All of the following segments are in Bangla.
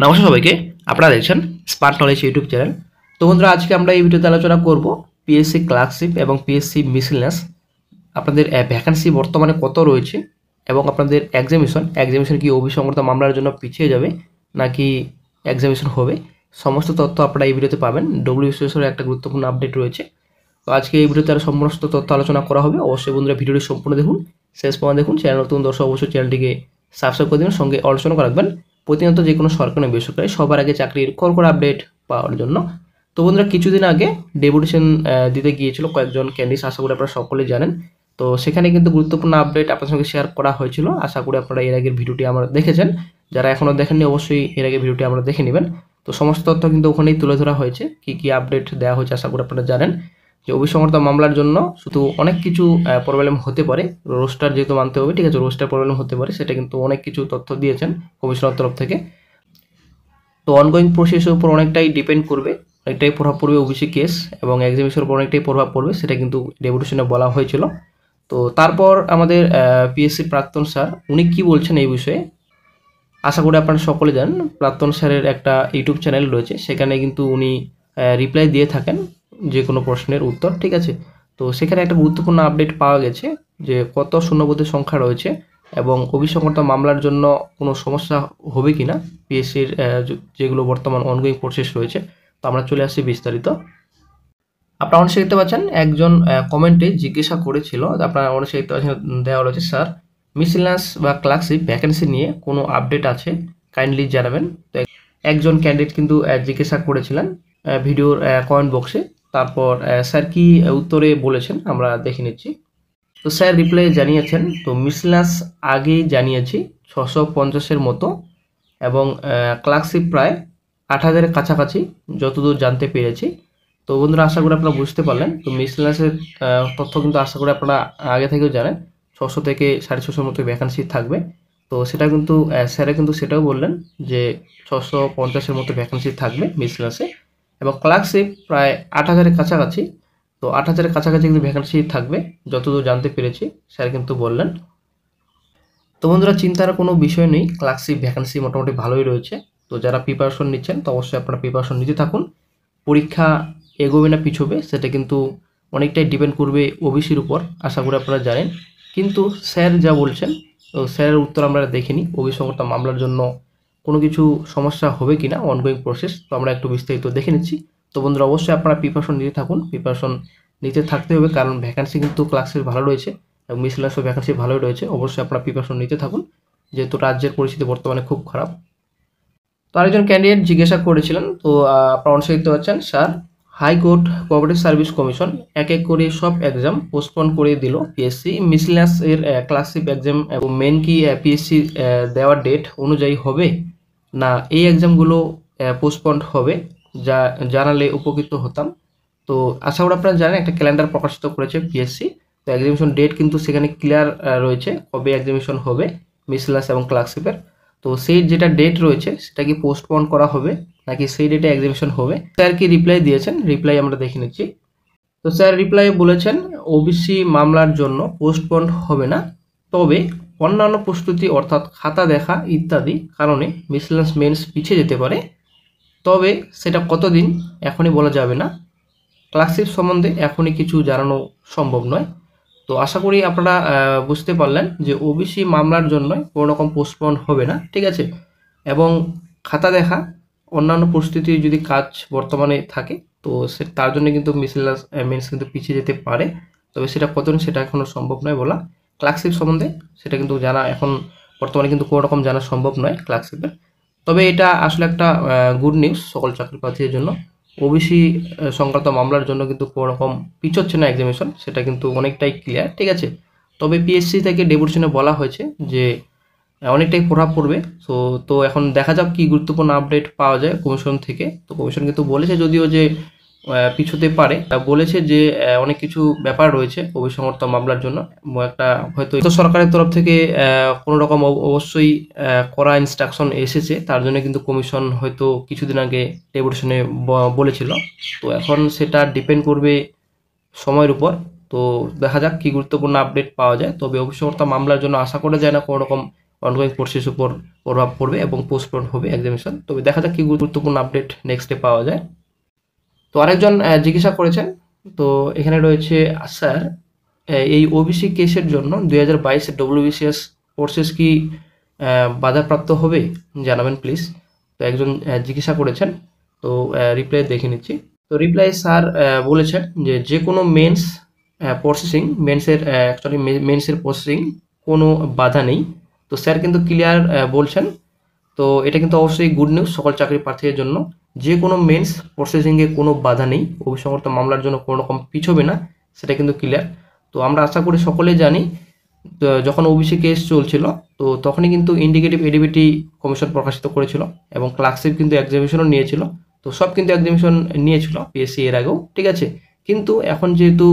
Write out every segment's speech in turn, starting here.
নমস্কার সবাইকে। আপনারা দেখছেন স্মার্ট নলেজ ইউটিউব চ্যানেল। তো বন্ধুরা, আজকে আমরা এই ভিডিওতে আলোচনা করব পিএসসি ক্লার্কশিপ এবং পিএসসি মিসেলেনিয়াস আপনাদের ভ্যাকেন্সি বর্তমানে কত রয়েছে এবং আপনাদের এক্সামিনেশন কি অভিসংগত মামলার জন্য পিছিয়ে যাবে নাকি এক্সামিনেশন হবে, সমস্ত তথ্য আপনারা এই ভিডিওতে পাবেন। ডব্লিউবিসিএসের একটা গুরুত্বপূর্ণ আপডেট রয়েছে। তো আজকে এই ভিডিওতে আর সমস্ত তথ্য আলোচনা করা হবে। অবশ্যই বন্ধুরা ভিডিওটি সম্পূর্ণ দেখুন, শেষ পর্যন্ত দেখুন। চ্যানেল নতুন দর্শক অবশ্যই চ্যানেলটিকে সাবস্ক্রাইব করে দেবেন, সঙ্গে আলোচনা করে রাখবেন প্রতিনিয়ত যে কোনো সরকারি বেসরকারি সবার আগে চাকরির কড়কড় আপডেট পাওয়ার জন্য। তো বন্ধুরা, কিছুদিন আগে ডেপুটেশন দিতে গিয়েছিল কয়েকজন ক্যান্ডিডেট, আশা করি আপনারা সকলেই জানেন। তো সেখানে কিন্তু গুরুত্বপূর্ণ আপডেট আপনার সঙ্গে শেয়ার করা হয়েছিল। আশা করি আপনারা এর আগের ভিডিওটি আমরা দেখেছেন। যারা এখনও দেখেননি অবশ্যই এর আগের ভিডিওটি আমরা দেখে নেবেন। তো সমস্ত তথ্য কিন্তু ওখানেই তুলে ধরা হয়েছে, কী কী আপডেট দেওয়া হয়েছে আশা করি আপনারা জানেন। যে অভিসংগত মামলার জন্য শুধু অনেক কিছু প্রবলেম হতে পারে, রোস্টার যেহেতু মানতে হবে, ঠিক আছে, রোস্টার প্রবলেম হতে পারে, সেটা কিন্তু অনেক কিছু তথ্য দিয়েছেন কমিশনের তরফ থেকে। তো অনগোয়িং প্রসেসের উপর অনেকটাই ডিপেন্ড করবে, অনেকটাই প্রভাব পড়বে ওবিসি কেস এবং এক্সামিনেশনের উপর অনেকটাই প্রভাব পড়বে, সেটা কিন্তু ডেপুটেশনে বলা হয়েছিল। তো তারপর আমাদের পিএসসি প্রাক্তন স্যার উনি কি বলছেন এই বিষয়ে আশা করি আপনারা সকলে জানেন। প্রাক্তন স্যারের একটা ইউটিউব চ্যানেল রয়েছে, সেখানে কিন্তু উনি রিপ্লাই দিয়ে থাকেন যে কোনো প্রশ্নের উত্তর, ঠিক আছে। তো সেখানে একটা গুরুত্বপূর্ণ আপডেট পাওয়া গেছে যে কত শূন্যপদের সংখ্যা রয়েছে এবং অভিসংগত মামলার জন্য কোনো সমস্যা হবে কি না পিএসসির যেগুলো বর্তমান অনগোয়িং প্রসেস রয়েছে। তো আমরা চলে আসছি বিস্তারিত। আপনারা অনেক দেখতে পাচ্ছেন একজন কমেন্টে জিজ্ঞাসা করেছিল, আপনারা অনেক দেখতে পাচ্ছেন দেওয়া রয়েছে, স্যার মিসেলেনিয়াস বা ক্লার্কশিপ ভ্যাকেন্সি নিয়ে কোনো আপডেট আছে কাইন্ডলি জানাবেন। তো একজন ক্যান্ডিডেট কিন্তু জিজ্ঞাসা করেছিলেন ভিডিওর কমেন্ট বক্সে। তারপর স্যার কি উত্তরে বলেছেন আমরা দেখে নিচ্ছি। তো স্যার রিপ্লাই জানিয়েছেন, তো মিসেলেনিয়াস আগেই জানিয়েছি 650-এর মতো এবং ক্লার্কশিপ প্রায় 8,000-এর কাছাকাছি যতদূর জানতে পেরেছি। তো বন্ধুরা, আশা করি আপনারা বুঝতে পারলেন। তো মিসেলেনিয়াসের তথ্য কিন্তু আশা করি আপনারা আগে থেকেও জানেন, 600 থেকে 650-এর মতো ভ্যাকান্সি থাকবে। তো সেটা কিন্তু স্যারে কিন্তু সেটাও বললেন যে 650-এর মতো ভ্যাকান্সি থাকবে মিসেলেনিয়াসে এবং ক্লার্কশিপ প্রায় 8,000-এর কাছাকাছি। তো 8,000-এর কাছাকাছি কিন্তু ভ্যাকান্সি থাকবে যতদূর জানতে পেরেছি, স্যার কিন্তু বললেন। তো বন্ধুরা, চিন্তার কোনো বিষয় নেই, ক্লার্কশিপ ভ্যাকান্সি মোটামুটি ভালোই রয়েছে। তো যারা প্রিপারেশন নিচ্ছেন তো অবশ্যই আপনারা প্রিপারেশন নিতে থাকুন। পরীক্ষা এগোবে না পিছোবে সেটা কিন্তু অনেকটাই ডিপেন্ড করবে ওবিসির উপর, আশা করি আপনারা জানেন। কিন্তু স্যার যা বলছেন, তো স্যারের উত্তর আমরা দেখিনি অভিসংগত মামলার জন্য কোনো কিছু সমস্যা হবে কি না অনগোয়িং প্রসেস, তো আমরা একটু বিস্তারিত দেখে নিচ্ছি। তো বন্ধুরা, অবশ্যই আপনারা প্রিপারেশন নিতে থাকুন, প্রিপারেশন নিতে থাকতে হবে, কারণ ভ্যাকান্সি কিন্তু ক্লার্কশিপ ভালো রয়েছে এবং মিসেলেনিয়াসও ভ্যাকান্সি ভালোই রয়েছে। অবশ্যই আপনারা প্রিপারেশন নিতে থাকুন, যেহেতু রাজ্যের পরিস্থিতি বর্তমানে খুব খারাপ। তো আরেকজন ক্যান্ডিডেট জিজ্ঞাসা করেছিলেন, তো আপনারা অনেক দেখতে পাচ্ছেন, sir high court cooperative service commission এক এক করে সব এক্সাম পোস্টপোন করে দিল পিএসসি মিসেলেনিয়াস এর ক্লার্কশিপ এক্সাম এবং মেন কি পিএসসি দেওয়ার ডেট অনুযায়ী হবে না এই এক্সামগুলো পোস্টপন্ড হবে, যা জানালে উপকৃত হতাম। তো আশা করি আপনারা জানেন একটা ক্যালেন্ডার প্রকাশিত করেছে পিএসসি। তো এক্সামিনেশন ডেট কিন্তু সেখানে ক্লিয়ার রয়েছে কবে এক্সামিনেশন হবে মিসেলেনিয়াস এবং ক্লার্কশিপের। তো সেই যেটা ডেট রয়েছে সেটা কি পোস্টপোন করা হবে নাকি সেই ডেটে এক্সামিনেশন হবে, স্যার কি রিপ্লাই দিয়েছেন, রিপ্লাই আমরা দেখে নিচ্ছি। তো স্যার রিপ্লাই বলেছেন, ওবিসি মামলার জন্য পোস্টপোন হবে না, তবে অন্যান্য প্রস্তুতি অর্থাৎ খাতা দেখা ইত্যাদি কারণে মিসেলেনিয়াস মেন্স পিছিয়ে যেতে পারে, তবে সেটা কতদিন এখনই বলা যাবে না। ক্লার্কশিপ সম্বন্ধে এখনই কিছু জানানো সম্ভব নয়। তো আশা করি আপনারা বুঝতে পারলেন যে ওবিসি মামলার জন্য কোনো রকম পোস্টপোন হবে না, ঠিক আছে। এবং খাতা দেখা অন্যান্য পরিস্থিতি যদি কাজ বর্তমানে থাকে তো তার জন্য কিন্তু মিসেলেনিয়াস মেন্স কিন্তু পিছিয়ে যেতে পারে, তবে সেটা কতদিন সেটা এখনও সম্ভব নয় বলা। ক্লার্কশিপ সম্বন্ধে সেটা কিন্তু জানা এখন বর্তমানে কিন্তু কোনো রকম জানা সম্ভব নয় ক্লার্কশিপের। তবে এটা আসলে একটা গুড নিউজ সকল চাকরি প্রার্থীদের জন্য। ওবিসি সংক্রান্ত মামলার জন্য কিন্তু কোনো রকম পিছোচ্ছে না এক্সামিনেশন, সেটা কিন্তু অনেকটাই ক্লিয়ার, ঠিক আছে। তবে পিএসসি থেকে ডেপুটেশনে বলা হয়েছে যে অনেকটাই প্রভাব পড়বে। তো এখন দেখা যাক কি গুরুত্বপূর্ণ আপডেট পাওয়া যায় কমিশন থেকে। তো কমিশন কিন্তু বলেছে যদিও যে পিছোতে পারে, বলেছে যে অনেক কিছু ব্যাপার রয়েছে অভিসংগত মামলার জন্য, একটা হয়তো সরকারের তরফ থেকে কোনো রকম অবশ্যই কড়া ইনস্ট্রাকশন এসেছে, তার জন্য কিন্তু কমিশন হয়তো কিছুদিন আগে ডেপুটেশনে বলেছিল। তো এখন সেটা ডিপেন্ড করবে সময়ের উপর। তো দেখা যাক কি গুরুত্বপূর্ণ আপডেট পাওয়া যায়। তবে অভিসংগত মামলার জন্য আশা করা যায় না কোনো রকম অনগোয়িং প্রসেস উপর প্রভাব পড়বে এবং পোস্টপোন হবে এক্সামিনেশন। তবে দেখা যাক কি গুরুত্বপূর্ণ আপডেট নেক্সটে পাওয়া যায়। তো আরেকজন জিজ্ঞাসা করেছেন, তো এখানে রয়েছে স্যার এই ওবিসি কেসের জন্য 2022 ডব্লিউবিসিএস প্রসেস কি বাধাপ্রাপ্ত হবে, জানাবেন প্লিজ। তো একজন জিজ্ঞাসা করেছেন, তো রিপ্লাই দেখে নিচ্ছি। তো রিপ্লাই স্যার বলেছেন যে যে কোনো মেন্স প্রসেসিং অ্যাকচুয়ালি মেন্সের প্রসেসিং কোনো বাধা নেই। তো স্যার কিন্তু ক্লিয়ার বলছেন। তো এটা কিন্তু অবশ্যই গুড নিউজ সকল চাকরি প্রার্থীদের জন্য। যে কোনো মেন্স প্রসেসিংয়ে কোনো বাধা নেই, অভিসংগত মামলার জন্য কোনো রকম পিছবে না, সেটা কিন্তু ক্লিয়ার। তো আমরা আশা করি সকলেই জানি, তো যখন ওবিসি কেস চলছিল তো তখনই কিন্তু ইন্ডিকেটিভ এডিবিটি কমিশন প্রকাশিত করেছিল এবং ক্লার্কশিপ কিন্তু এক্সামিনেশনও নিয়েছিল। তো সব কিন্তু এক্সামিনেশন নিয়েছিল পিএসসি এর আগেও, ঠিক আছে। কিন্তু এখন যেহেতু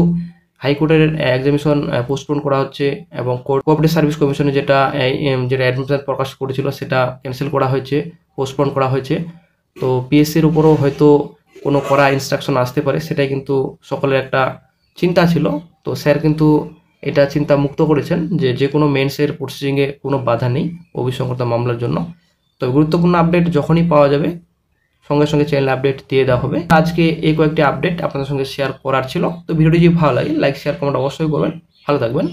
হাইকোর্টের এক্সামিনেশন পোস্টপোন করা হচ্ছে এবং কোঅপারেটিভ সার্ভিস কমিশনে যেটা অ্যাডমিশন প্রকাশ করেছিল সেটা ক্যান্সেল করা হয়েছে, পোস্টপোন করা হয়েছে। তো পিএসসির উপরও হয়তো কোনো কড়া ইনস্ট্রাকশন আসতে পারে, সেটাই কিন্তু সকলের একটা চিন্তা ছিল। তো স্যার কিন্তু এটা চিন্তা মুক্ত করেছেন যে যে কোনো মেন্সের প্রসেসিংয়ে কোনো বাধা নেই অভিসংগত মামলার জন্য। তো গুরুত্বপূর্ণ আপডেট যখনই পাওয়া যাবে সঙ্গে সঙ্গে চ্যানেলে আপডেট দিয়ে দেওয়া হবে। আজকে এই কয়েকটি আপডেট আপনাদের সঙ্গে শেয়ার করার ছিল। তো ভিডিওটি যদি ভালো লাগে লাইক শেয়ার কমেন্ট অবশ্যই করবেন। ভালো থাকবেন।